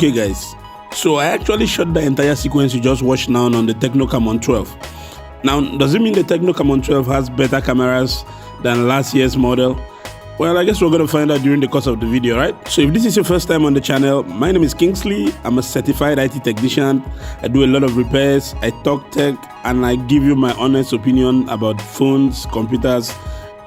Okay guys, so I actually shot the entire sequence you just watched now on the Tecno Camon 12. Now, does it mean the Tecno Camon 12 has better cameras than last year's model? Well, I guess we're going to find out during the course of the video, right? So if this is your first time on the channel, my name is Kingsley. I'm a certified IT technician. I do a lot of repairs, I talk tech, and I give you my honest opinion about phones, computers,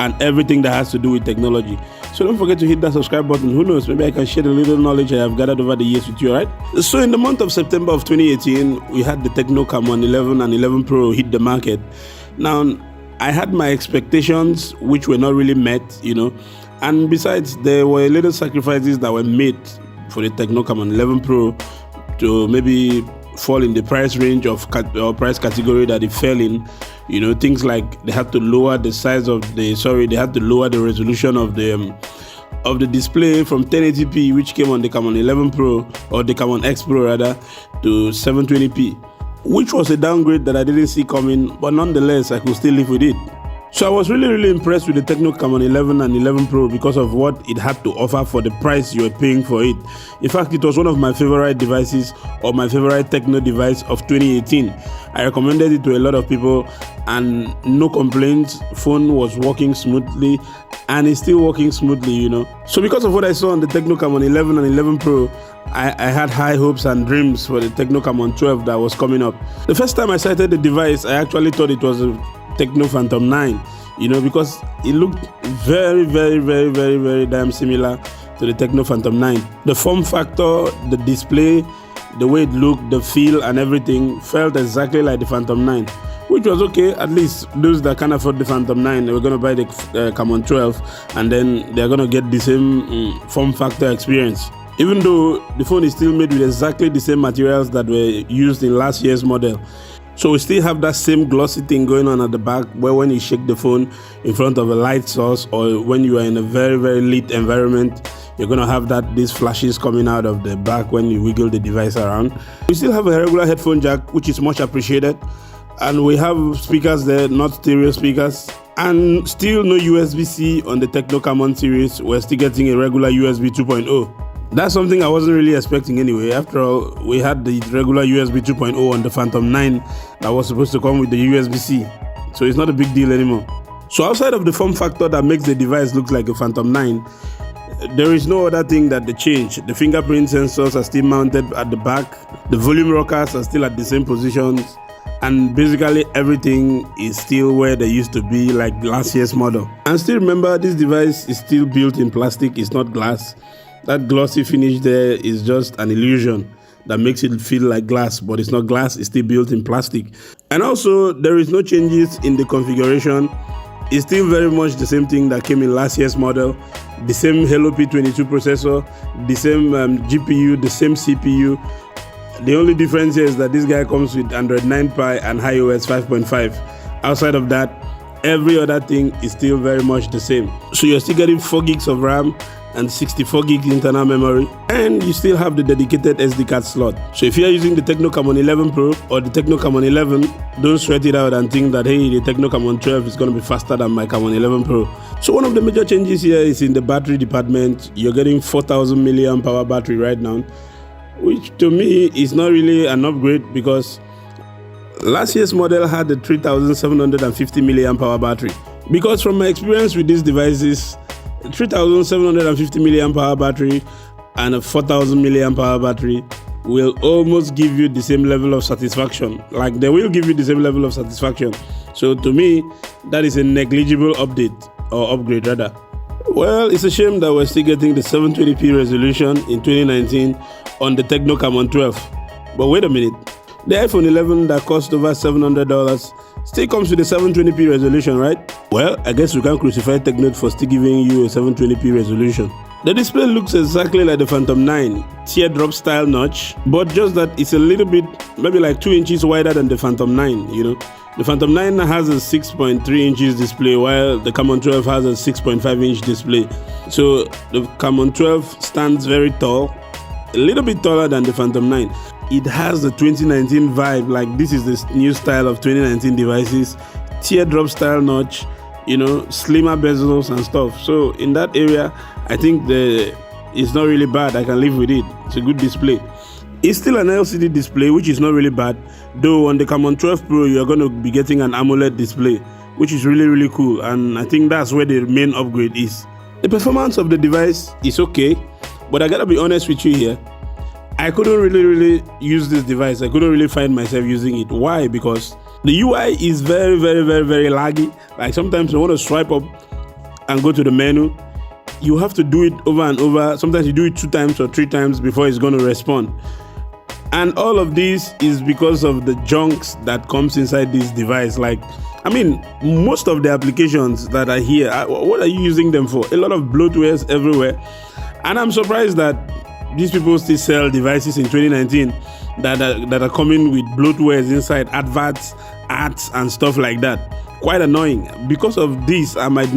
and everything that has to do with technology. So don't forget to hit that subscribe button. Who knows, maybe I can share the little knowledge I have gathered over the years with you, right? So in the month of September of 2018, we had the Tecno Camon 11 and 11 Pro hit the market. Now, I had my expectations, which were not really met, and besides, there were little sacrifices that were made for the Tecno Camon 11 Pro to maybe fall in the price range of or price category that it fell in. Things like they had to lower the size of they had to lower the resolution of the display from 1080p, which came on the Camon 11 Pro, or the Camon X Pro rather, to 720p, which was a downgrade that I didn't see coming, but nonetheless I could still live with it. So I was really impressed with the Tecno Camon 11 and 11 Pro because of what it had to offer for the price you were paying for it. In fact, it was one of my favorite devices, or my favorite Tecno device of 2018. I recommended it to a lot of people and no complaints. Phone was working smoothly and it's still working smoothly, So because of what I saw on the Tecno Camon 11 and 11 Pro, I had high hopes and dreams for the Tecno Camon 12 that was coming up. The first time I sighted the device, I actually thought it was a Tecno Phantom 9, because it looked very damn similar to the Tecno Phantom 9. The form factor, the display, the way it looked, the feel and everything felt exactly like the Phantom 9, which was okay. At least those that can't afford the Phantom 9, they were going to buy the Camon 12 and then they're going to get the same form factor experience. Even though the phone is still made with exactly the same materials that were used in last year's model. So we still have that same glossy thing going on at the back, where when you shake the phone in front of a light source or when you are in a very lit environment, you're going to have these flashes coming out of the back when you wiggle the device around. We still have a regular headphone jack, which is much appreciated. And we have speakers there, not stereo speakers. And still no USB-C on the Tecno Camon series. We're still getting a regular USB 2.0. That's something I wasn't really expecting anyway. After all, we had the regular USB 2.0 on the Phantom 9 that was supposed to come with the USB-C. So it's not a big deal anymore. So outside of the form factor that makes the device look like a Phantom 9, there is no other thing that they changed. The fingerprint sensors are still mounted at the back. The volume rockers are still at the same positions. And basically everything is still where they used to be, like last year's model. And still remember, this device is still built in plastic, it's not glass. That glossy finish there is just an illusion that makes it feel like glass, but it's not glass, it's still built in plastic. And also, there is no changes in the configuration. It's still very much the same thing that came in last year's model. The same Hello P22 processor, the same GPU, the same CPU. The only difference here is that this guy comes with Android 9 Pie and iOS 5.5. Outside of that, every other thing is still very much the same. So you're still getting 4 gigs of RAM and 64 gigs internal memory, and you still have the dedicated SD card slot. So if you're using the Tecno Camon 11 Pro or the Tecno Camon 11, don't sweat it out and think that, hey, the Tecno Camon 12 is going to be faster than my Camon 11 Pro. So one of the major changes here is in the battery department. You're getting 4,000 milliamp hour battery right now, which to me is not really an upgrade, because last year's model had a 3,750 milliamp hour battery. Because from my experience with these devices, 3,750 milliamp hour battery and a 4,000 milliamp hour battery will almost give you the same level of satisfaction. Like, they will give you the same level of satisfaction. So to me, that is a negligible update, or upgrade rather. Well, it's a shame that we're still getting the 720p resolution in 2019 on the Tecno Camon 12. But wait a minute, the iPhone 11 that cost over $700 still comes with a 720p resolution, right? Well, I guess we can't crucify Tecno for still giving you a 720p resolution. The display looks exactly like the Phantom 9, teardrop style notch, but just that it's a little bit, maybe like 2 inches wider than the Phantom 9, The Phantom 9 has a 6.3 inches display, while the Camon 12 has a 6.5 inch display. So the Camon 12 stands very tall, a little bit taller than the Phantom 9. It has the 2019 vibe, like this is the new style of 2019 devices, teardrop style notch, slimmer bezels and stuff. So in that area, I think it's not really bad. I can live with it. It's a good display. It's still an LCD display, which is not really bad, though on the Camon 12 Pro you're going to be getting an AMOLED display, which is really cool, and I think that's where the main upgrade is. The performance of the device is okay, but I gotta be honest with you here, I couldn't really use this device. I couldn't really find myself using it. Why? Because the UI is very laggy. Like sometimes you want to swipe up and go to the menu, you have to do it over and over. Sometimes you do it 2 times or 3 times before it's going to respond. And all of this is because of the junks that comes inside this device. Like, I mean, most of the applications that are here, what are you using them for? A lot of bloatwares everywhere. And I'm surprised that these people still sell devices in 2019 that are coming with bloatwares inside, adverts, ads, and stuff like that. Quite annoying. Because of this, I might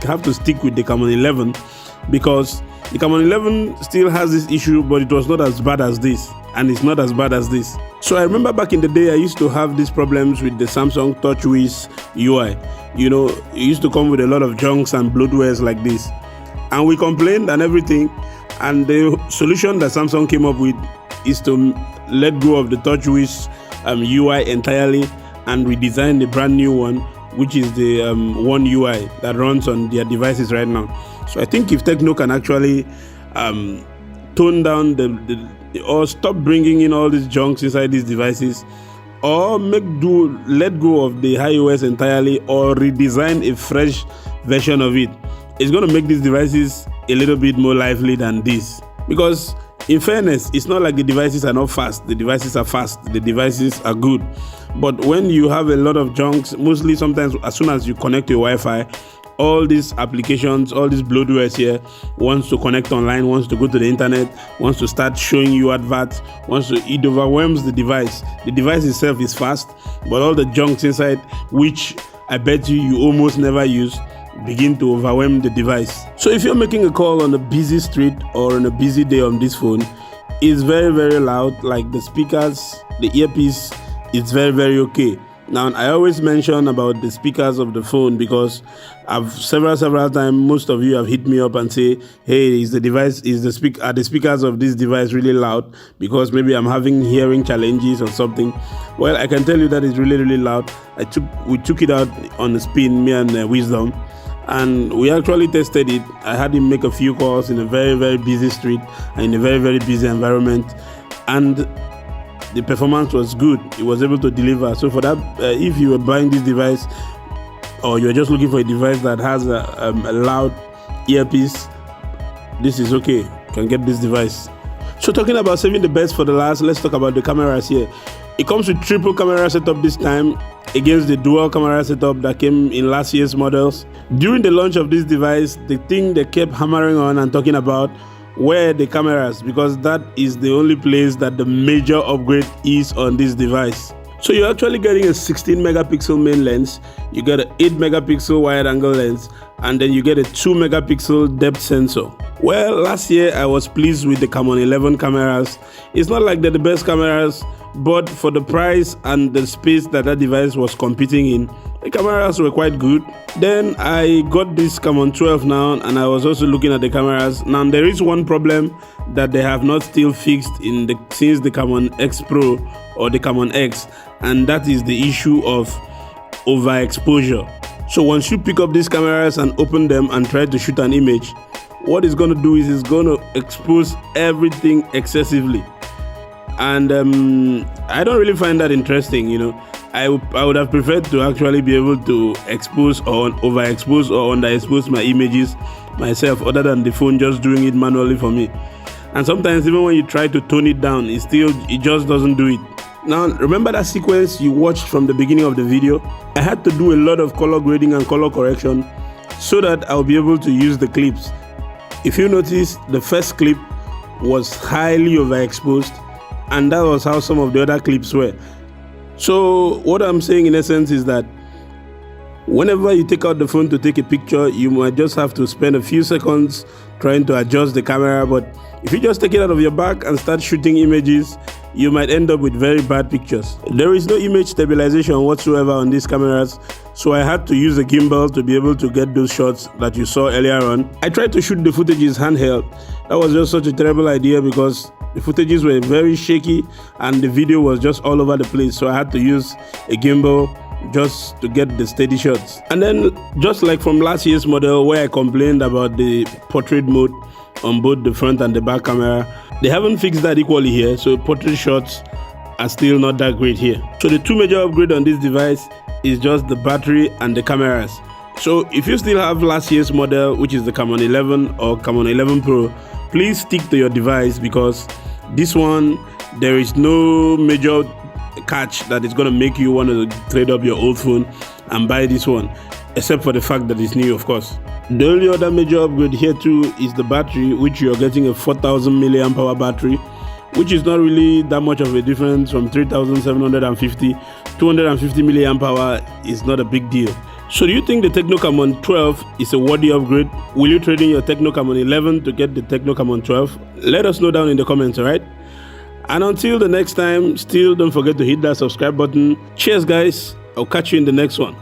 have to stick with the Camon 11, because the Camon 11 still has this issue, but it was not as bad as this, and it's not as bad as this. So I remember back in the day, I used to have these problems with the Samsung TouchWiz UI. You know, it used to come with a lot of junks and bloatwares like this, and we complained and everything. And the solution that Samsung came up with is to let go of the TouchWiz UI entirely and redesign the brand new one, which is the One UI that runs on their devices right now. So I think if Tecno can actually tone down or stop bringing in all these junks inside these devices, or let go of the iOS entirely, or redesign a fresh version of it, it's going to make these devices a little bit more lively than this. Because in fairness, it's not like the devices are not fast. The devices are fast. The devices are good. But when you have a lot of junks, mostly sometimes as soon as you connect to your Wi-Fi, all these applications, all these bloatwares here wants to connect online, wants to go to the internet, wants to start showing you adverts, it overwhelms the device. The device itself is fast, but all the junks inside, which I bet you almost never use, begin to overwhelm the device. So if you're making a call on a busy street or on a busy day on this phone, it's very loud. Like the speakers, the earpiece, it's very okay. Now, I always mention about the speakers of the phone because I've several times, most of you have hit me up and say, hey, are the speakers of this device really loud? Because maybe I'm having hearing challenges or something. Well, I can tell you that it's really loud. We took it out on the spin, me and Wisdom, and we actually tested it. I had him make a few calls in a very busy street and in a very busy environment, and the performance was good. It was able to deliver. So for that, if you were buying this device, or you're just looking for a device that has a loud earpiece, this is okay. You can get this device. So talking about saving the best for the last, let's talk about the cameras here. It comes with triple camera setup this time, against the dual camera setup that came in last year's models. During the launch of this device, the thing they kept hammering on and talking about were the cameras, because that is the only place that the major upgrade is on this device. So you're actually getting a 16 megapixel main lens, you get an 8 megapixel wide angle lens, and then you get a 2 megapixel depth sensor. Well, last year I was pleased with the Camon 11 cameras. It's not like they're the best cameras, but for the price and the space that device was competing in, the cameras were quite good. Then I got this Camon 12 now, and I was also looking at the cameras. Now there is one problem that they have not still fixed since the Camon X Pro or the Camon X, and that is the issue of overexposure. So once you pick up these cameras and open them and try to shoot an image, what it's going to do is it's going to expose everything excessively. And I don't really find that interesting, you know. I would have preferred to actually be able to expose or overexpose or underexpose my images myself, other than the phone just doing it manually for me. And sometimes even when you try to tone it down, it just doesn't do it. Now, remember that sequence you watched from the beginning of the video? I had to do a lot of color grading and color correction so that I'll be able to use the clips. If you notice, the first clip was highly overexposed, and that was how some of the other clips were. So what I'm saying in essence is that whenever you take out the phone to take a picture, you might just have to spend a few seconds trying to adjust the camera. But if you just take it out of your bag and start shooting images, you might end up with very bad pictures. There is no image stabilization whatsoever on these cameras, so I had to use a gimbal to be able to get those shots that you saw earlier on. I tried to shoot the footages handheld. That was just such a terrible idea because The footages were very shaky and the video was just all over the place, so I had to use a gimbal just to get the steady shots. And then, just like from last year's model where I complained about the portrait mode on both the front and the back camera, they haven't fixed that equally here, so portrait shots are still not that great here. So the two major upgrades on this device is just the battery and the cameras. So if you still have last year's model, which is the Camon 11 or Camon 11 Pro, please stick to your device, because this one, there is no major catch that is going to make you want to trade up your old phone and buy this one, except for the fact that it's new, of course. The only other major upgrade here too is the battery, which you're getting a 4000 milliamp hour battery, which is not really that much of a difference from 3750. 250 milliamp hour is not a big deal. So do you think the Tecno Camon 12 is a worthy upgrade? Will you trade in your Tecno Camon 11 to get the Tecno Camon 12? Let us know down in the comments, alright? And until the next time, still don't forget to hit that subscribe button. Cheers guys, I'll catch you in the next one.